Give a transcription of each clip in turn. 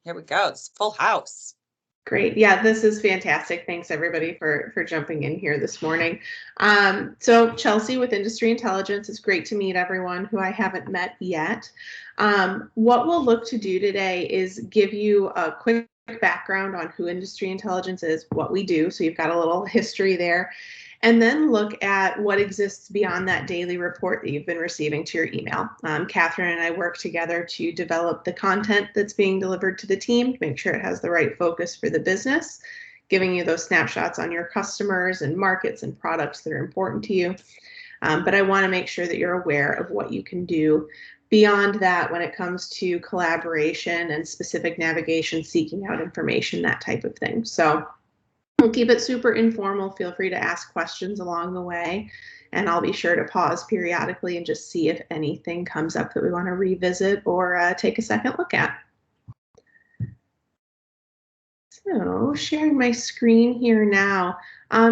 Here we go. It's full house. Great. Yeah, this is fantastic. Thanks everybody for jumping in here this morning. So Chelsea with Industry Intelligence. It's great to meet everyone who I haven't met yet. What we'll look to do today is give you a quick background on who Industry Intelligence is, what we do. So you've got a little history there. And then look at what exists beyond that daily report that you've been receiving to your email. Catherine and I work together to develop the content that's being delivered to the team, to make sure it has the right focus for the business, giving you those snapshots on your customers and markets and products that are important to you. But I want to make sure that you're aware of what you can do beyond that when it comes to collaboration and specific navigation, seeking out information, that type of thing. So we'll keep it super informal. Feel free to ask questions along the way, and I'll be sure to pause periodically and just see if anything comes up that we want to revisit or take a second look at. So sharing my screen here now.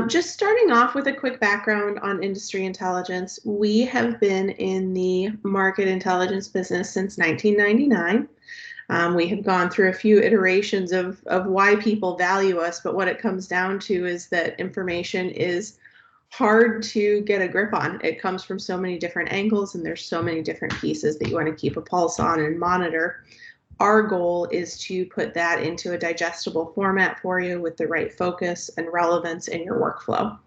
Just starting off with a quick background on Industry Intelligence. We have been in the market intelligence business since 1999. We have gone through a few iterations of why people value us, but what it comes down to is that information is hard to get a grip on. It comes from so many different angles, and there's so many different pieces that you want to keep a pulse on and monitor. Our goal is to put that into a digestible format for you with the right focus and relevance in your workflow.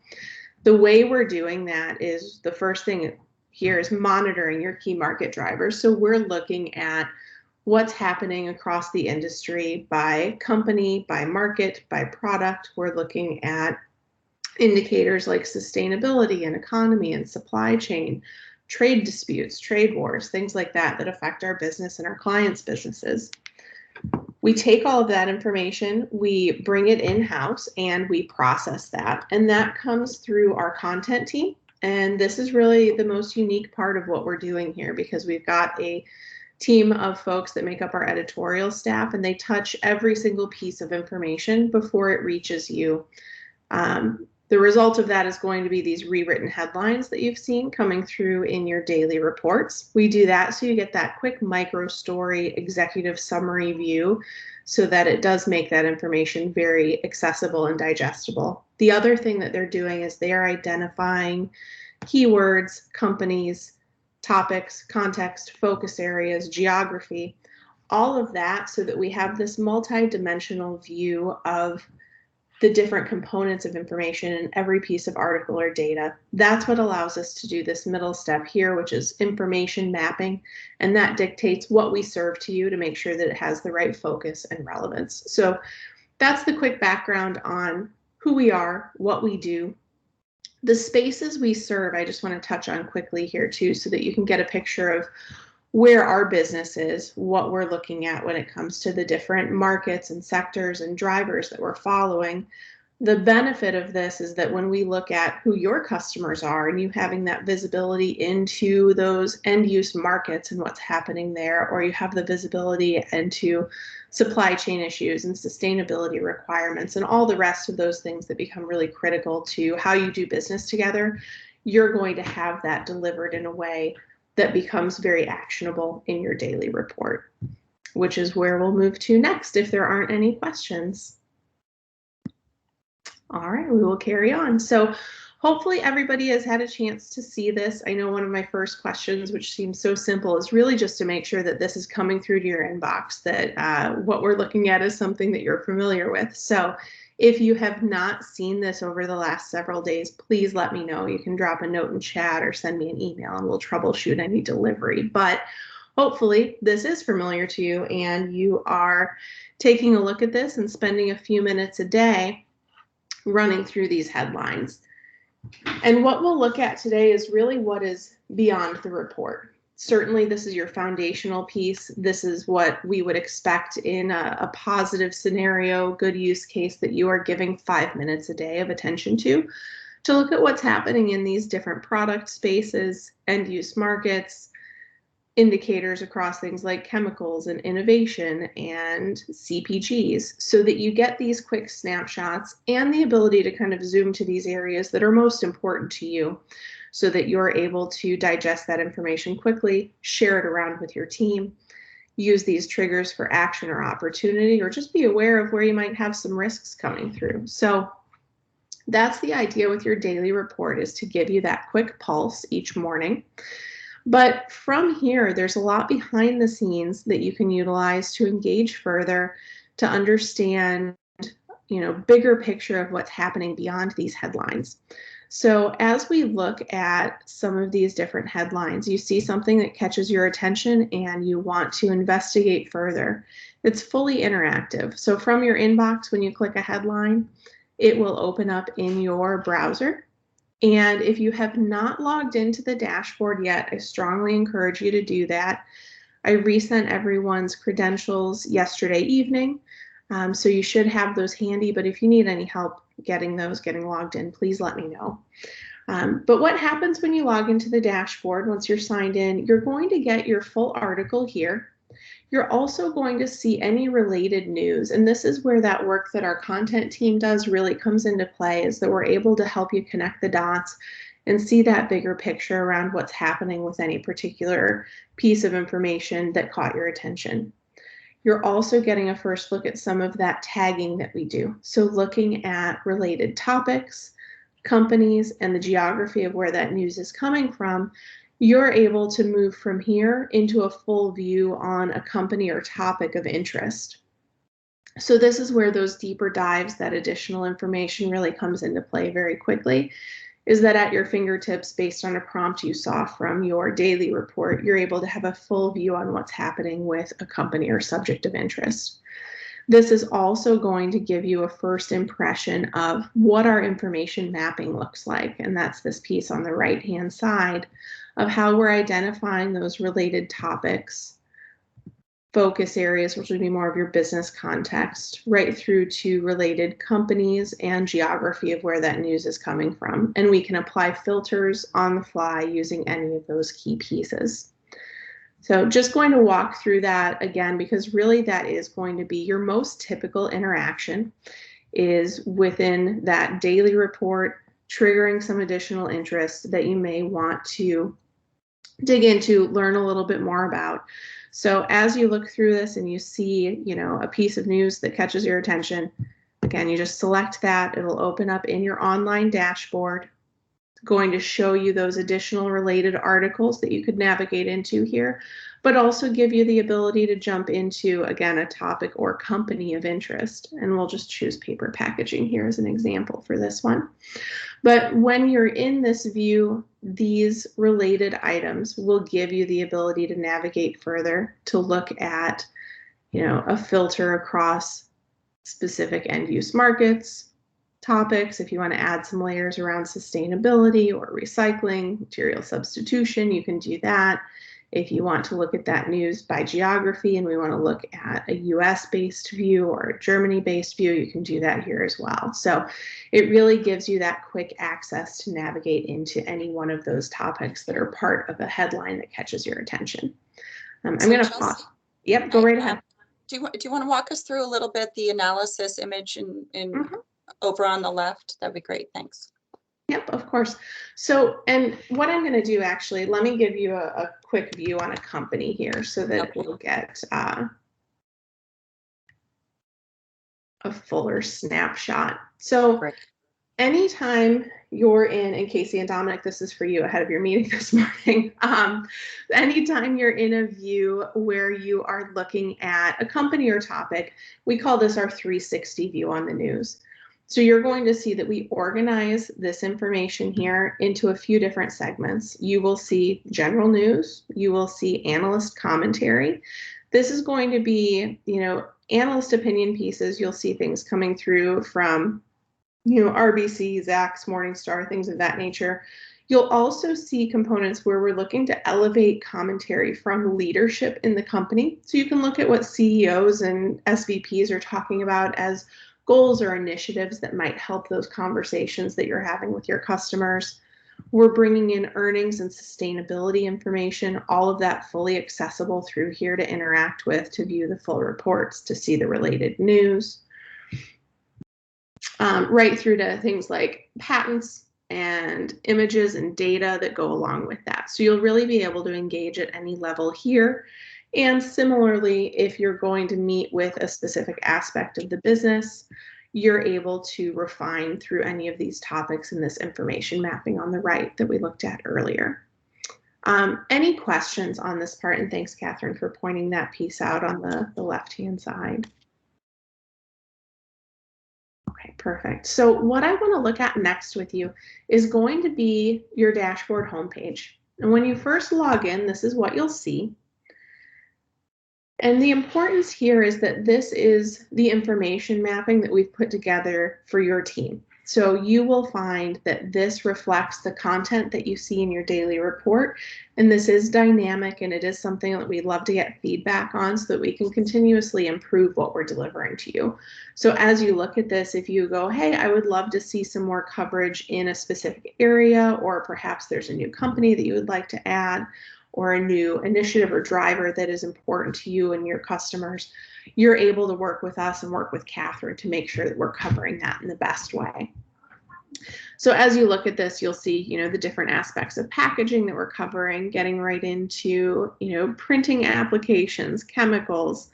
The way we're doing that is, the first thing here is monitoring your key market drivers. So we're looking at what's happening across the industry by company, by market, by product. We're looking at indicators like sustainability and economy and supply chain, trade disputes, trade wars, things like that that affect our business and our clients' businesses. We take all of that information, we bring it in-house, and we process that. And that comes through our content team. And this is really the most unique part of what we're doing here, because we've got a team of folks that make up our editorial staff, and they touch every single piece of information before it reaches you. The result of that is going to be these rewritten headlines that you've seen coming through in your daily reports. We do that so you get that quick micro story executive summary view, so that it does make that information very accessible and digestible. The other thing that they're doing is they are identifying keywords, companies, topics, context, focus areas, geography, all of that, so that we have this multi-dimensional view of the different components of information in every piece of article or data. That's what allows us to do this middle step here, which is information mapping, and that dictates what we serve to you to make sure that it has the right focus and relevance. So that's the quick background on who we are, what we do. The spaces we serve, I just want to touch on quickly here too, so that you can get a picture of where our business is, what we're looking at when it comes to the different markets and sectors and drivers that we're following. The benefit of this is that when we look at who your customers are, and you having that visibility into those end use markets and what's happening there, or you have the visibility into supply chain issues and sustainability requirements and all the rest of those things that become really critical to how you do business together, you're going to have that delivered in a way that becomes very actionable in your daily report, which is where we'll move to next if there aren't any questions. All right, we will carry on. So hopefully everybody has had a chance to see this. I know one of my first questions, which seems so simple, is really just to make sure that this is coming through to your inbox, that what we're looking at is something that you're familiar with. So if you have not seen this over the last several days, please let me know. You can drop a note in chat or send me an email and we'll troubleshoot any delivery. But hopefully this is familiar to you and you are taking a look at this and spending a few minutes a day running through these headlines. And what we'll look at today is really what is beyond the report. Certainly, this is your foundational piece. This is what we would expect in a positive scenario, good use case that you are giving 5 minutes a day of attention to look at what's happening in these different product spaces, end use markets, indicators across things like chemicals and innovation and CPGs, so that you get these quick snapshots and the ability to kind of zoom to these areas that are most important to you, so that you're able to digest that information quickly, share it around with your team, use these triggers for action or opportunity, or just be aware of where you might have some risks coming through. So that's the idea with your daily report, is to give you that quick pulse each morning. But from here, there's a lot behind the scenes that you can utilize to engage further, to understand, bigger picture of what's happening beyond these headlines. So as we look at some of these different headlines, you see something that catches your attention and you want to investigate further. It's fully interactive. So from your inbox, when you click a headline, it will open up in your browser. And if you have not logged into the dashboard yet, I strongly encourage you to do that. I resent everyone's credentials yesterday evening, so you should have those handy, but if you need any help getting logged in, please let me know. But what happens when you log into the dashboard, once you're signed in, you're going to get your full article here. You're also going to see any related news, and this is where that work that our content team does really comes into play, is that we're able to help you connect the dots and see that bigger picture around what's happening with any particular piece of information that caught your attention. You're also getting a first look at some of that tagging that we do. So looking at related topics, companies, and the geography of where that news is coming from, you're able to move from here into a full view on a company or topic of interest. So this is where those deeper dives, that additional information really comes into play very quickly, is that at your fingertips, based on a prompt you saw from your daily report, you're able to have a full view on what's happening with a company or subject of interest. This is also going to give you a first impression of what our information mapping looks like. And that's this piece on the right-hand side of how we're identifying those related topics, focus areas, which would be more of your business context, right through to related companies and geography of where that news is coming from. And we can apply filters on the fly using any of those key pieces. So just going to walk through that again, because really that is going to be your most typical interaction, is within that daily report, triggering some additional interest that you may want to dig into, learn a little bit more about. So as you look through this and you see, a piece of news that catches your attention, again, you just select that. It'll open up in your online dashboard, going to show you those additional related articles that you could navigate into here, but also give you the ability to jump into, again, a topic or company of interest. And we'll just choose paper packaging here as an example for this one. But when you're in this view, these related items will give you the ability to navigate further, to look at, a filter across specific end use markets, topics. If you want to add some layers around sustainability or recycling, material substitution, you can do that. If you want to look at that news by geography and we want to look at a US-based view or a Germany-based view, you can do that here as well. So it really gives you that quick access to navigate into any one of those topics that are part of a headline that catches your attention. I'm going to pause. Yep, go right ahead. Do you want to walk us through a little bit the analysis image over on the left? That'd be great. Thanks. Yep, of course. So, and what I'm going to do, actually, let me give you a quick view on a company here so that we'll get a fuller snapshot. So anytime you're in Casey and Dominic, this is for you ahead of your meeting this morning. Anytime you're in a view where you are looking at a company or topic, we call this our 360 view on the news. So you're going to see that we organize this information here into a few different segments. You will see general news, you will see analyst commentary. This is going to be, analyst opinion pieces. You'll see things coming through from, RBC, Zacks, Morningstar, things of that nature. You'll also see components where we're looking to elevate commentary from leadership in the company. So you can look at what CEOs and SVPs are talking about as goals or initiatives that might help those conversations that you're having with your customers. We're bringing in earnings and sustainability information, all of that fully accessible through here to interact with, to view the full reports, to see the related news, right through to things like patents and images and data that go along with that. So you'll really be able to engage at any level here. And similarly, if you're going to meet with a specific aspect of the business, you're able to refine through any of these topics in this information mapping on the right that we looked at earlier. Any questions on this part? And thanks, Catherine, for pointing that piece out on the left-hand side. Okay, perfect. So what I want to look at next with you is going to be your dashboard homepage. And when you first log in, this is what you'll see. And the importance here is that this is the information mapping that we've put together for your team. So you will find that this reflects the content that you see in your daily report. And this is dynamic, and it is something that we'd love to get feedback on so that we can continuously improve what we're delivering to you. So as you look at this, if you go, hey, I would love to see some more coverage in a specific area, or perhaps there's a new company that you would like to add, or a new initiative or driver that is important to you and your customers, you're able to work with us and work with Catherine to make sure that we're covering that in the best way. So as you look at this, you'll see, the different aspects of packaging that we're covering, getting right into, printing applications, chemicals,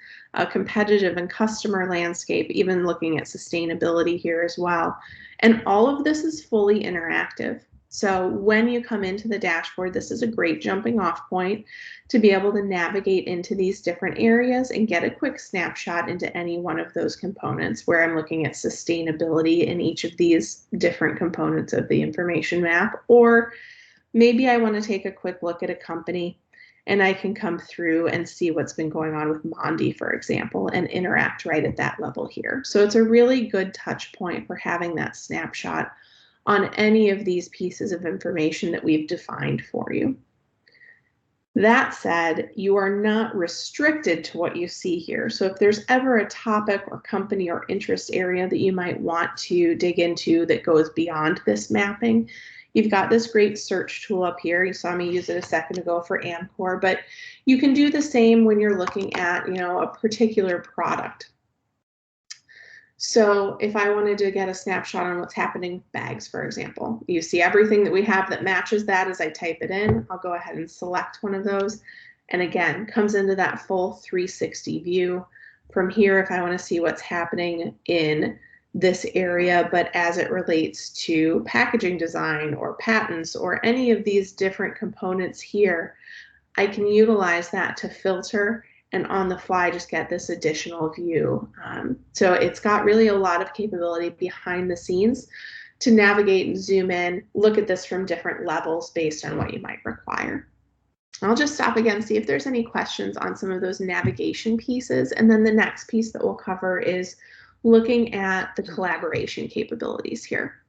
competitive and customer landscape, even looking at sustainability here as well. And all of this is fully interactive. So when you come into the dashboard, this is a great jumping off point to be able to navigate into these different areas and get a quick snapshot into any one of those components where I'm looking at sustainability in each of these different components of the information map. Or maybe I want to take a quick look at a company and I can come through and see what's been going on with Mondi, for example, and interact right at that level here. So it's a really good touch point for having that snapshot on any of these pieces of information that we've defined for you. That said, you are not restricted to what you see here. So if there's ever a topic or company or interest area that you might want to dig into that goes beyond this mapping, you've got this great search tool up here. You saw me use it a second ago for Amcor, but you can do the same when you're looking at, a particular product. So if I wanted to get a snapshot on what's happening with bags, for example, you see everything that we have that matches that as I type it in. I'll go ahead and select one of those. And again, comes into that full 360 view. From here, if I want to see what's happening in this area, but as it relates to packaging design or patents or any of these different components here, I can utilize that to filter and on the fly just get this additional view. So it's got really a lot of capability behind the scenes to navigate and zoom in, look at this from different levels based on what you might require. I'll just stop again, see if there's any questions on some of those navigation pieces. And then the next piece that we'll cover is looking at the collaboration capabilities here.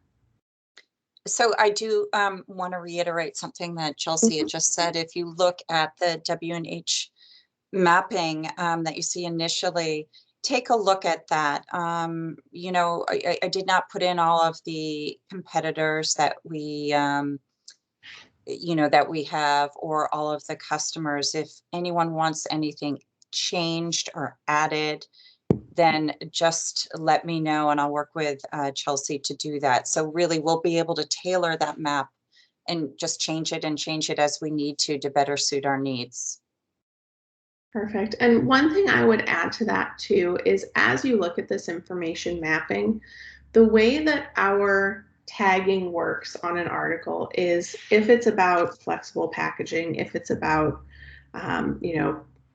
So I do want to reiterate something that Chelsea had just said. If you look at the W&H mapping that you see initially, take a look at that. I did not put in all of the competitors that we that we have, or all of the customers. If anyone wants anything changed or added, then just let me know and I'll work with Chelsea to do that. So really we'll be able to tailor that map and just change it as we need to better suit our needs. Perfect. And one thing I would add to that too is as you look at this information mapping, the way that our tagging works on an article is if it's about flexible packaging, if it's about,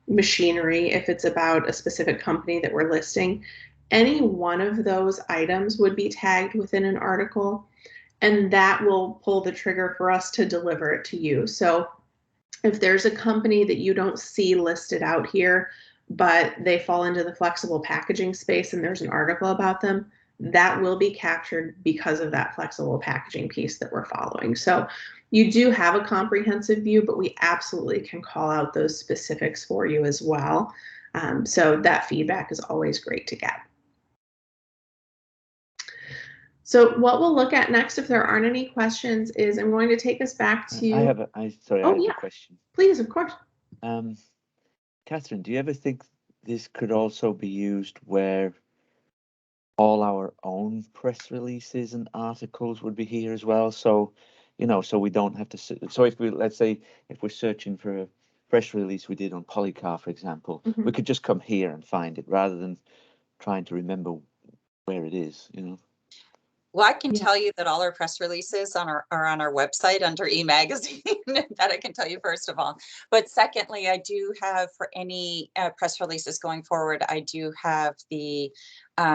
machinery, if it's about a specific company that we're listing, any one of those items would be tagged within an article, and that will pull the trigger for us to deliver it to you. So if there's a company that you don't see listed out here, but they fall into the flexible packaging space and there's an article about them, that will be captured because of that flexible packaging piece that we're following. So you do have a comprehensive view, but we absolutely can call out those specifics for you as well. So that feedback is always great to get. So what we'll look at next, if there aren't any questions, is I'm going to take us back to. I have a question. Please, of course. Catherine, do you ever think this could also be used where all our own press releases and articles would be here as well? So, so we don't have to. So if let's say if we're searching for press release we did on Polycar, for example, Mhm. we could just come here and find it rather than trying to remember where it is, you know. Well, I can Yeah. tell you that all our press releases are on our website under e-magazine. That I can tell you first of all. But secondly, I do have for any press releases going forward, I do have the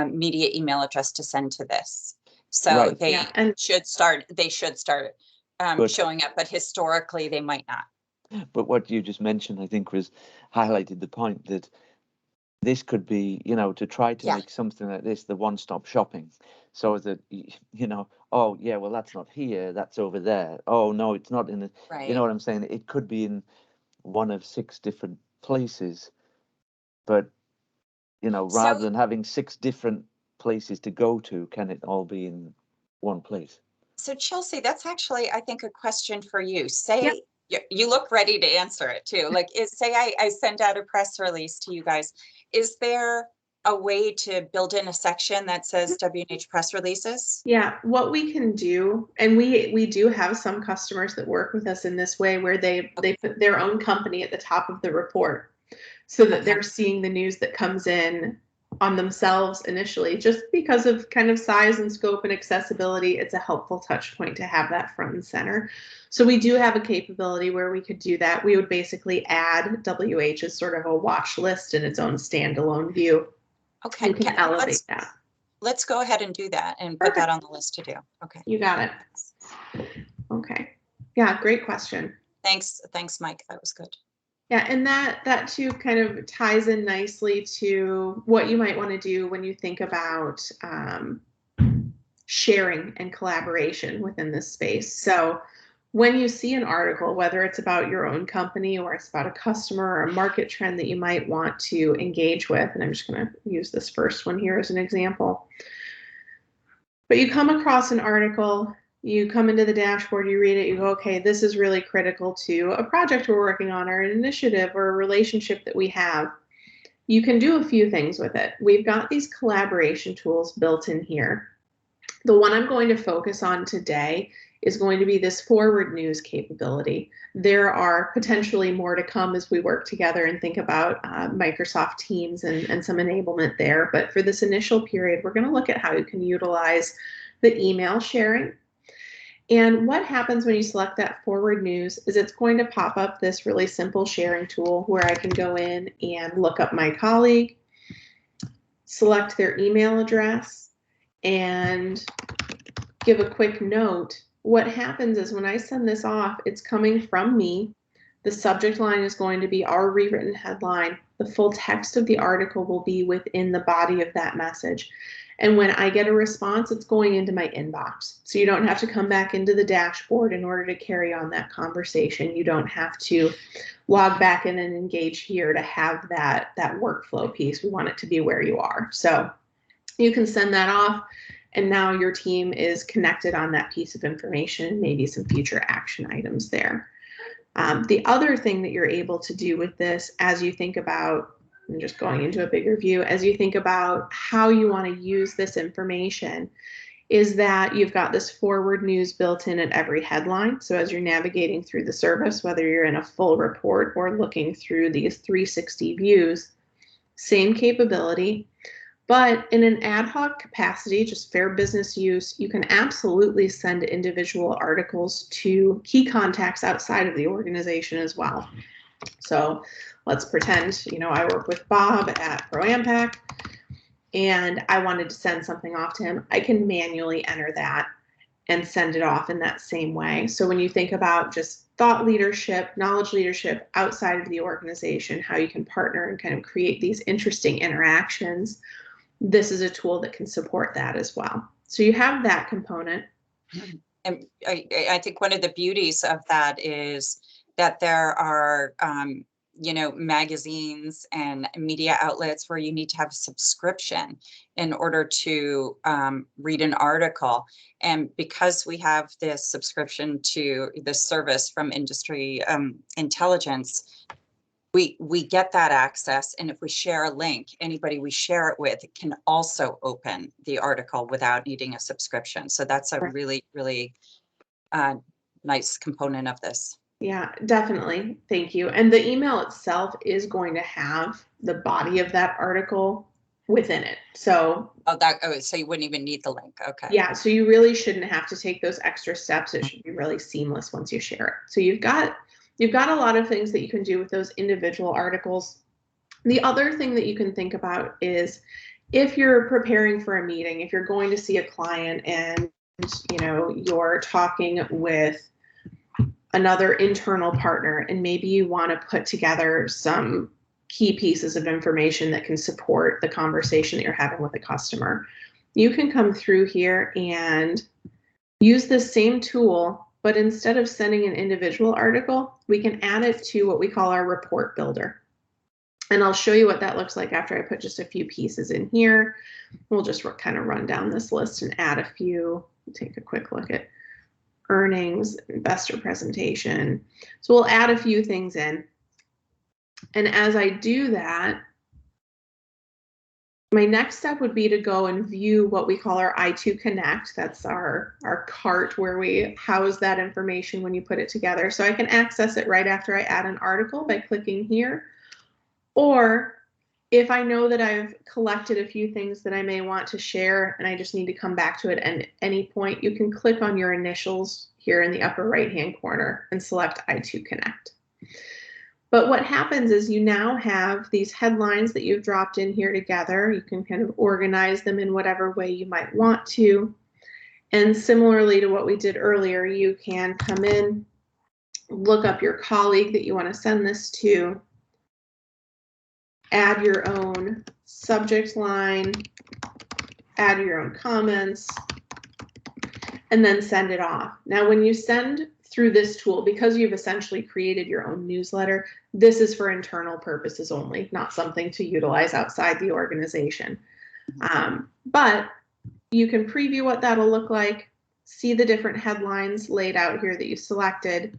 media email address to send to this. So Right. they Yeah, and should start But- showing up, but historically they might not. But what you just mentioned, I think, was highlighted the point that this could be, you know, to try to Yeah. make something like this the one-stop shopping, so that you know, oh yeah, well that's not here, that's over there. Oh no, it's not in the, Right. you know what I'm saying? It could be in one of 6 different places, but you know, So- rather than having 6 different places to go to, can it all be in one place? So Chelsea, that's actually, I think, a question for you. Yep. Say, you look ready to answer it too. Like, say I send out a press release to you guys. Is there a way to build in a section that says W&H press releases? yeah, what we can do, and we do have some customers that work with us in this way where they put their own company at the top of the report so that Okay. they're seeing the news that comes in on themselves initially. Just because of kind of size and scope and accessibility, it's a helpful touch point to have that front and center. So we do have a capability where we could do that. We would basically add WH as sort of a watch list in its own standalone view. Okay. You can elevate that. Let's go ahead and do that and put that on the list to do. Okay. You got it. Okay. Yeah, great question. Thanks, Mike. That was good. Yeah, and that too kind of ties in nicely to what you might want to do when you think about sharing and collaboration within this space. So when you see an article, whether it's about your own company or it's about a customer or a market trend that you might want to engage with, and I'm just going to use this first one here as an example. But you come across an article, you come into the dashboard, you read it, you go, okay, this is really critical to a project we're working on or an initiative or a relationship that we have. You can do a few things with it. We've got these collaboration tools built in here. The one I'm going to focus on today is going to be this forward news capability. There are potentially more to come as we work together and think about Microsoft Teams and some enablement there. But for this initial period, we're going to look at how you can utilize the email sharing. And what happens when you select that forward news is it's going to pop up this really simple sharing tool where I can go in and look up my colleague, select their email address, and give a quick note. What happens is when I send this off, it's coming from me. The subject line is going to be our rewritten headline. The full text of the article will be within the body of that message. And when I get a response, it's going into my inbox. So you don't have to come back into the dashboard in order to carry on that conversation. You don't have to log back in and engage here to have that workflow piece. We want it to be where you are. So you can send that off. And now your team is connected on that piece of information, maybe some future action items there. The other thing that you're able to do with this as you think about, and just going into a bigger view, as you think about how you want to use this information, is that you've got this forward news built in at every headline. So as you're navigating through the service, whether you're in a full report or looking through these 360 views, same capability. But in an ad hoc capacity, just fair business use, you can absolutely send individual articles to key contacts outside of the organization as well. So let's pretend, I work with Bob at ProAmpac and I wanted to send something off to him. I can manually enter that and send it off in that same way. So when you think about just thought leadership, knowledge leadership outside of the organization, how you can partner and kind of create these interesting interactions, this is a tool that can support that as well. So you have that component. And I think one of the beauties of that is that there are, magazines and media outlets where you need to have a subscription in order to read an article. And because we have this subscription to this service from Industry Intelligence, we get that access, and if we share a link, anybody we share it with can also open the article without needing a subscription. So that's a really, really nice component of this. Yeah, definitely. Thank you. And the email itself is going to have the body of that article within it. So So you wouldn't even need the link. Okay. yeah, so you really shouldn't have to take those extra steps. It should be really seamless once you share it. So you've got a lot of things that you can do with those individual articles. The other thing that you can think about is if you're preparing for a meeting, if you're going to see a client and you're talking with another internal partner and maybe you want to put together some key pieces of information that can support the conversation that you're having with a customer, you can come through here and use this same tool, but instead of sending an individual article, we can add it to what we call our report builder. And I'll show you what that looks like after I put just a few pieces in here. We'll just kind of run down this list and add a few. Take a quick look at earnings, investor presentation. So we'll add a few things in. And as I do that, my next step would be to go and view what we call our i2 Connect. That's our cart where we house that information when you put it together. So I can access it right after I add an article by clicking here. Or if I know that I've collected a few things that I may want to share and I just need to come back to it at any point, you can click on your initials here in the upper right-hand corner and select i2 Connect. But what happens is you now have these headlines that you've dropped in here together. You can kind of organize them in whatever way you might want to. And similarly to what we did earlier, you can come in, look up your colleague that you want to send this to, add your own subject line, add your own comments, and then send it off. Now, when you send through this tool, because you've essentially created your own newsletter, this is for internal purposes only, not something to utilize outside the organization. But you can preview what that'll look like, see the different headlines laid out here that you selected,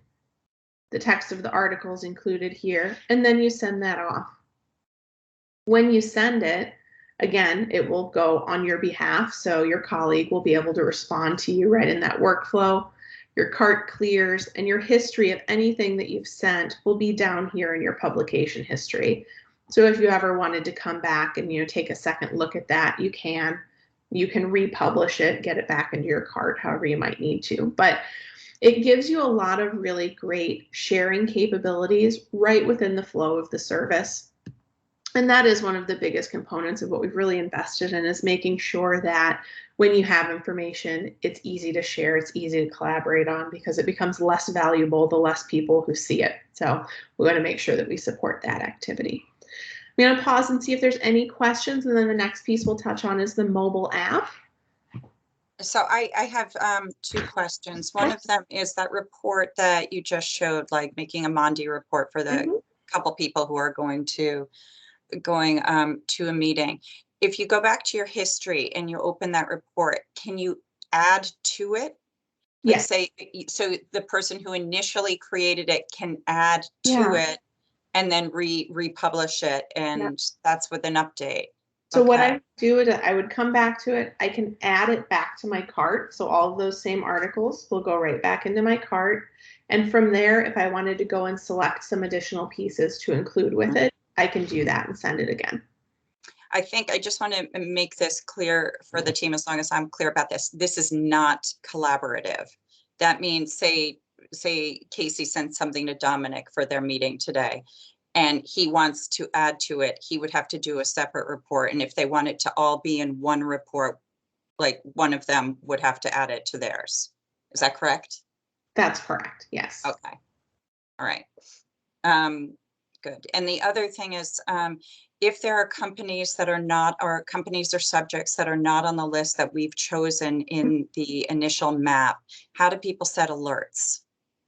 the text of the articles included here, and then you send that off. When you send it, again, it will go on your behalf, so your colleague will be able to respond to you right in that workflow. Your cart clears, and your history of anything that you've sent will be down here in your publication history. So if you ever wanted to come back and take a second look at that, you can. You can republish it, get it back into your cart, however you might need to. But it gives you a lot of really great sharing capabilities right within the flow of the service. And that is one of the biggest components of what we've really invested in, is making sure that when you have information, it's easy to share, it's easy to collaborate on, because it becomes less valuable the less people who see it. So we want to make sure that we support that activity. I'm going to pause and see if there's any questions, and then the next piece we'll touch on is the mobile app. So I have two questions. One of them is that report that you just showed, like making a Mondi report for the couple people who are going to a meeting. If you go back to your history and you open that report, can you add to it? Like Yes. say, so the person who initially created it can add to it and then republish it, and that's with an update. So what I do is I would come back to it. I can add it back to my cart. So all of those same articles will go right back into my cart. And from there, if I wanted to go and select some additional pieces to include with it, I can do that and send it again. I think I just want to make this clear for the team, as long as I'm clear about this. This is not collaborative. That means, say Casey sent something to Dominic for their meeting today, and he wants to add to it, he would have to do a separate report. And if they want it to all be in one report, like one of them would have to add it to theirs. Is that correct? That's correct. Yes. Okay. All right. Good. And the other thing is, if there are companies that are not, or companies or subjects that are not on the list that we've chosen in the initial map, how do people set alerts?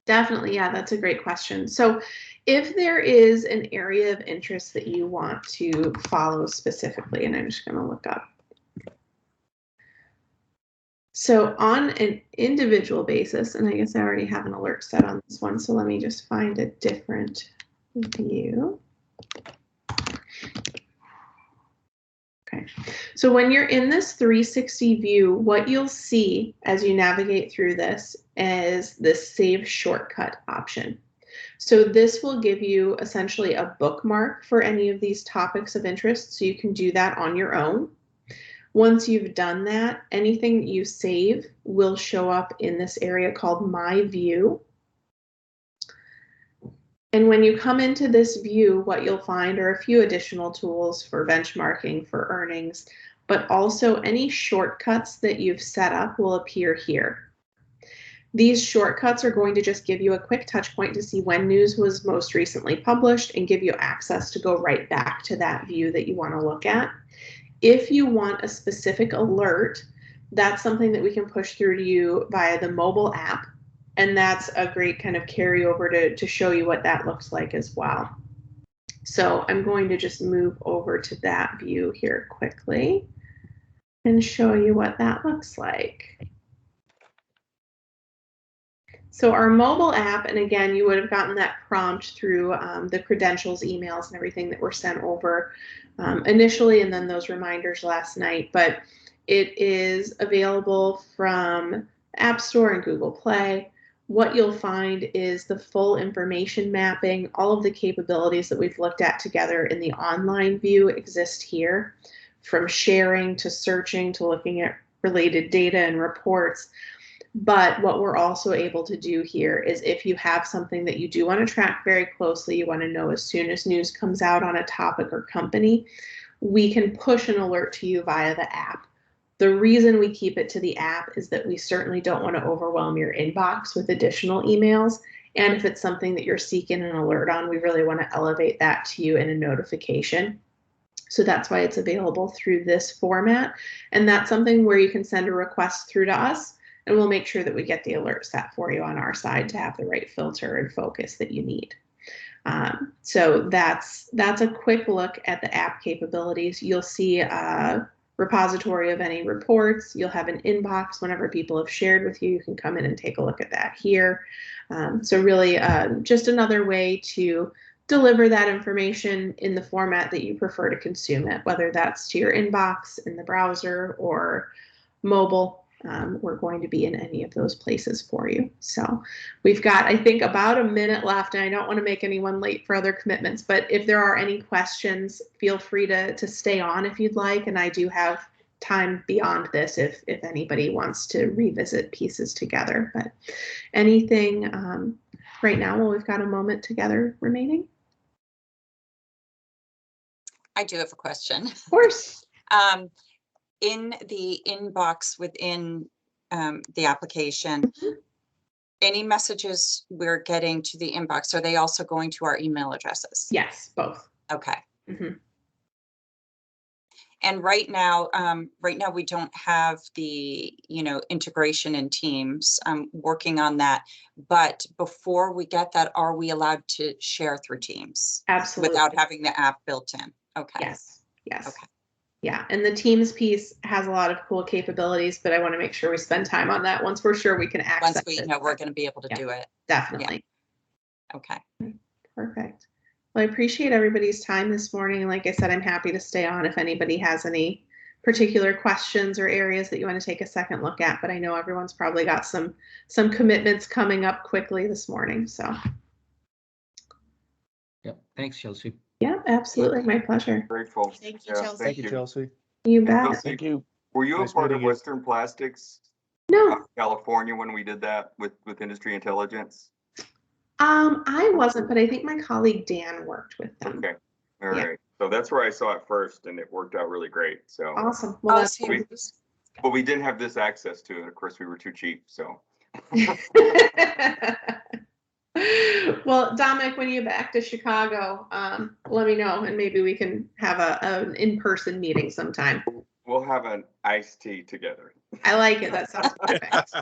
Definitely. Yeah, that's a great question. So if there is an area of interest that you want to follow specifically, and I'm just going to look up. So on an individual basis, and I guess I already have an alert set on this one, so let me just find a different view. Okay, so when you're in this 360 view, what you'll see as you navigate through this is this Save Shortcut option. So this will give you essentially a bookmark for any of these topics of interest, so you can do that on your own. Once you've done that, anything that you save will show up in this area called My View. And when you come into this view, what you'll find are a few additional tools for benchmarking, for earnings, but also any shortcuts that you've set up will appear here. These shortcuts are going to just give you a quick touch point to see when news was most recently published and give you access to go right back to that view that you want to look at. If you want a specific alert, that's something that we can push through to you via the mobile app. And that's a great kind of carryover to show you what that looks like as well. So I'm going to just move over to that view here quickly and show you what that looks like. So our mobile app, and again, you would have gotten that prompt through the credentials emails and everything that were sent over initially, and then those reminders last night, but it is available from App Store and Google Play. What you'll find is the full information mapping, all of the capabilities that we've looked at together in the online view exist here, from sharing to searching to looking at related data and reports. But what we're also able to do here is if you have something that you do want to track very closely, you want to know as soon as news comes out on a topic or company, we can push an alert to you via the app. The reason we keep it to the app is that we certainly don't want to overwhelm your inbox with additional emails. And if it's something that you're seeking an alert on, we really want to elevate that to you in a notification. So that's why it's available through this format. And that's something where you can send a request through to us, and we'll make sure that we get the alert set for you on our side to have the right filter and focus that you need. So that's a quick look at the app capabilities. You'll see a repository of any reports. You'll have an inbox whenever people have shared with you. You can come in and take a look at that here. So really just another way to deliver that information in the format that you prefer to consume it, whether that's to your inbox in the browser or mobile. We're going to be in any of those places for you. So we've got, I think, about a minute left, and I don't want to make anyone late for other commitments, but if there are any questions, feel free to stay on if you'd like, and I do have time beyond this if anybody wants to revisit pieces together. But anything right now while we've got a moment together remaining? I do have a question. Of course. In the inbox within the application, any messages we're getting to the inbox, are they also going to our email addresses? Yes, both. Okay. Mm-hmm. And right now we don't have the, integration in Teams. I'm working on that. But before we get that, are we allowed to share through Teams? Absolutely. Without having the app built in? Okay. Yes. Yes. Okay. Yeah, and the Teams piece has a lot of cool capabilities, but I want to make sure we spend time on that once we're sure we can access it. Once we know we're going to be able to do it. Definitely. Yeah. Okay. Perfect. Well, I appreciate everybody's time this morning. And like I said, I'm happy to stay on if anybody has any particular questions or areas that you want to take a second look at. But I know everyone's probably got some commitments coming up quickly this morning. So. Yep. Thanks, Chelsea. Yeah, absolutely. My pleasure. Grateful. Thank you, Yeah, Chelsea. thank Thank you, Chelsea. You bet. Chelsea, Thank you. Were you Nice a part of meeting you. Western Plastics, No, California, when we did that with Industry Intelligence? I wasn't, but I think my colleague Dan worked with them. Okay, all Yeah. right. So that's where I saw it first, and it worked out really great. So, Awesome. Well, that's so but we didn't have this access to it. Of course, we were too cheap. So, well, Dominic, when you get back to Chicago, let me know, and maybe we can have an in-person meeting sometime. we'll have an iced tea together. I like it. That sounds perfect.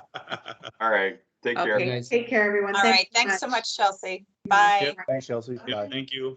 All right. Take care. Okay, guys. take care, everyone. all right. Thanks so much, Chelsea. Yep. Bye. Thanks, Chelsea. Yeah, Bye. thank you.